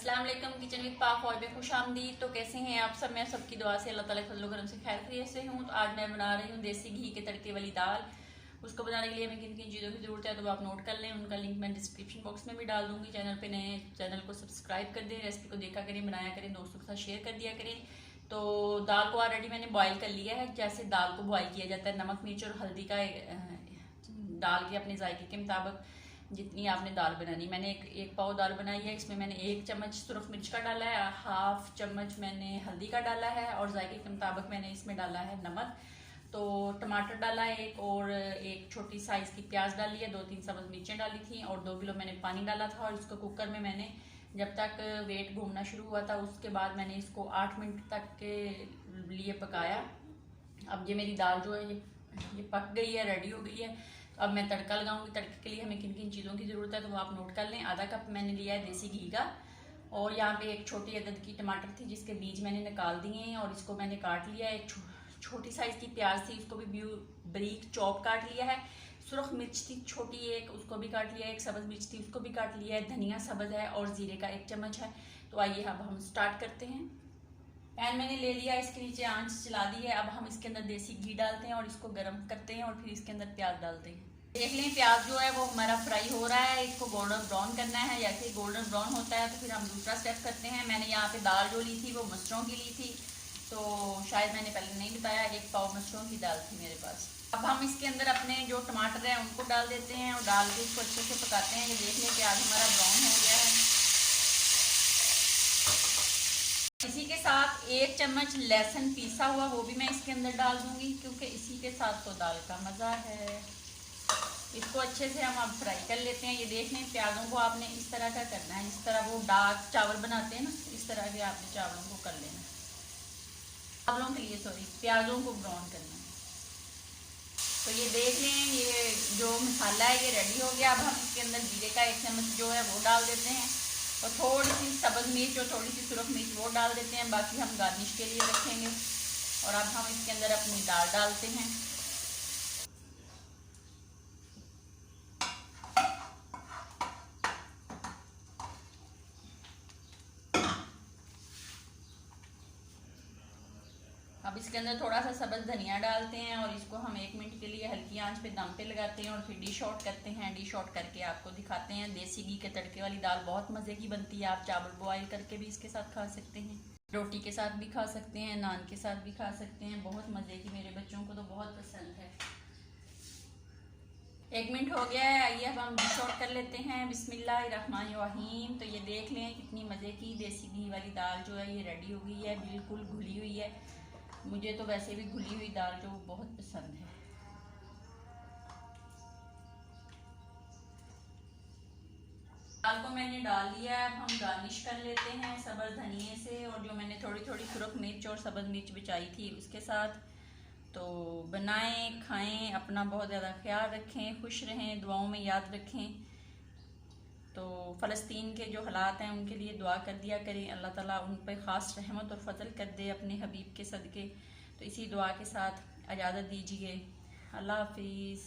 अस्सलाम वालेकुम। Kitchen with पाक और में खुश आमदीद। तो कैसे हैं आप सब? मैं सबकी दुआ से अल्लाह ताला के फजल करम से खैर खैरियत से हूँ। तो आज मैं बना रही हूँ देसी घी के तड़के वाली दाल। उसको बनाने के लिए हमें किन किन चीज़ों की ज़रूरत है तो आप नोट कर लें। उनका लिंक मैं डिस्क्रिप्शन बॉक्स में भी डाल दूँगी। चैनल पे नए चैनल को सब्सक्राइब कर दें, रेसिपी को देखा करें, बनाया करें, दोस्तों के साथ शेयर कर दिया करें। तो दाल को ऑलरेडी मैंने बॉयल कर लिया है, जैसे दाल को बॉयल किया जाता है। नमक मिर्च और हल्दी का डाल के अपने जायके के मुताबिक जितनी आपने दाल बनानी। मैंने एक पाव दाल बनाई है। इसमें मैंने 1 चम्मच सुरख मिर्च का डाला है, हाफ चम्मच मैंने हल्दी का डाला है और जायके के मुताबिक मैंने इसमें डाला है नमक। तो टमाटर डाला है एक, और एक छोटी साइज़ की प्याज डाली है, 2-3 सब्ज़ मिर्चें डाली थी और 2 किलो मैंने पानी डाला था। और इसको कुकर में मैंने जब तक वेट घूमना शुरू हुआ था उसके बाद मैंने इसको 8 मिनट तक के लिए पकाया। अब ये मेरी दाल जो है ये पक गई है, रेडी हो गई है। अब मैं तड़का लगाऊंगी। तड़के के लिए हमें किन किन चीज़ों की ज़रूरत है तो वो आप नोट कर लें। आधा कप मैंने लिया है देसी घी का, और यहाँ पे एक छोटी अदद की टमाटर थी जिसके बीज मैंने निकाल दिए हैं और इसको मैंने काट लिया है। एक छोटी साइज़ की प्याज थी, उसको भी बारीक चॉप काट लिया है। सुरख मिर्च थी छोटी एक, उसको भी काट लिया है। एक सब्ज़ मिर्च थी, उसको भी काट लिया है। धनिया सब्ज़ है और ज़ीरे का 1 चम्मच है। तो आइए अब हम स्टार्ट करते हैं। पैन मैंने ले लिया, इसके नीचे आंच चला दी है। अब हम इसके अंदर देसी घी डालते हैं और इसको गर्म करते हैं और फिर इसके अंदर प्याज डालते हैं। देख लें प्याज जो है वो हमारा फ्राई हो रहा है। इसको गोल्डन ब्राउन करना है। जैसे गोल्डन ब्राउन होता है तो फिर हम दूसरा स्टेप करते हैं। मैंने यहाँ पे दाल जो ली थी वो मसरों की ली थी, तो शायद मैंने पहले नहीं बताया, 1 पाव मसरों की दाल थी मेरे पास। अब हम इसके अंदर अपने जो टमाटर हैं उनको डाल देते हैं और डाल के इसको अच्छे से पकाते हैं। ये देख लें प्याज हमारा ब्राउन हो गया है। इसी के साथ 1 चम्मच लहसुन पीसा हुआ वो भी मैं इसके अंदर डाल दूंगी, क्योंकि इसी के साथ तो दाल का मज़ा है। इसको अच्छे से हम अब फ्राई कर लेते हैं। ये देख लें प्याज़ों को आपने इस तरह का करना है, जिस तरह वो डार्क चावल बनाते हैं ना, इस तरह के आपने चावलों को कर लेना है। चावलों के लिए प्याज़ों को ब्राउन करना है। तो ये देख लें ये जो मसाला है ये रेडी हो गया। अब हम इसके अंदर जीरे का 1 चम्मच जो है वो डाल देते हैं और थोड़ी सी सब्ज़ मिर्च और थोड़ी सी सुरख मिर्च वो डाल देते हैं। बाकी हम गार्निश के लिए रखेंगे। और अब हम इसके अंदर अपनी दाल डालते हैं। अब इसके अंदर थोड़ा सा सब्ज़ धनिया डालते हैं और इसको हम 1 मिनट के लिए हल्की आंच पे दम पे लगाते हैं और फिर डिश आउट करते हैं। डिश आउट करके आपको दिखाते हैं। देसी घी के तड़के वाली दाल बहुत मज़े की बनती है। आप चावल बॉयल करके भी इसके साथ खा सकते हैं, रोटी के साथ भी खा सकते हैं, नान के साथ भी खा सकते हैं। बहुत मज़े की, मेरे बच्चों को तो बहुत पसंद है। 1 मिनट हो गया है। आइए अब हम डिश आउट कर लेते हैं। बिस्मिल्लाहिर्रहमानिर्रहीम। तो ये देख लें कितनी मज़े की देसी घी वाली दाल जो है ये रेडी हो गई है, बिल्कुल घुली हुई है। मुझे तो वैसे भी घुली हुई दाल जो बहुत पसंद है। दाल को मैंने डाल लिया है। अब हम गार्निश कर लेते हैं सब्ज़ धनिए से, और जो मैंने थोड़ी थोड़ी सुरख मिर्च और सब्ज़ मिर्च बचाई थी उसके साथ। तो बनाएं, खाएं, अपना बहुत ज़्यादा ख्याल रखें, खुश रहें, दुआओं में याद रखें। तो फ़लस्तीन के जो हालात हैं उनके लिए दुआ कर दिया करें। अल्लाह ताला उन पर ख़ास रहमत और फजल कर दे अपने हबीब के सदक़े। तो इसी दुआ के साथ इजाज़त दीजिए। अल्लाह हाफिज़।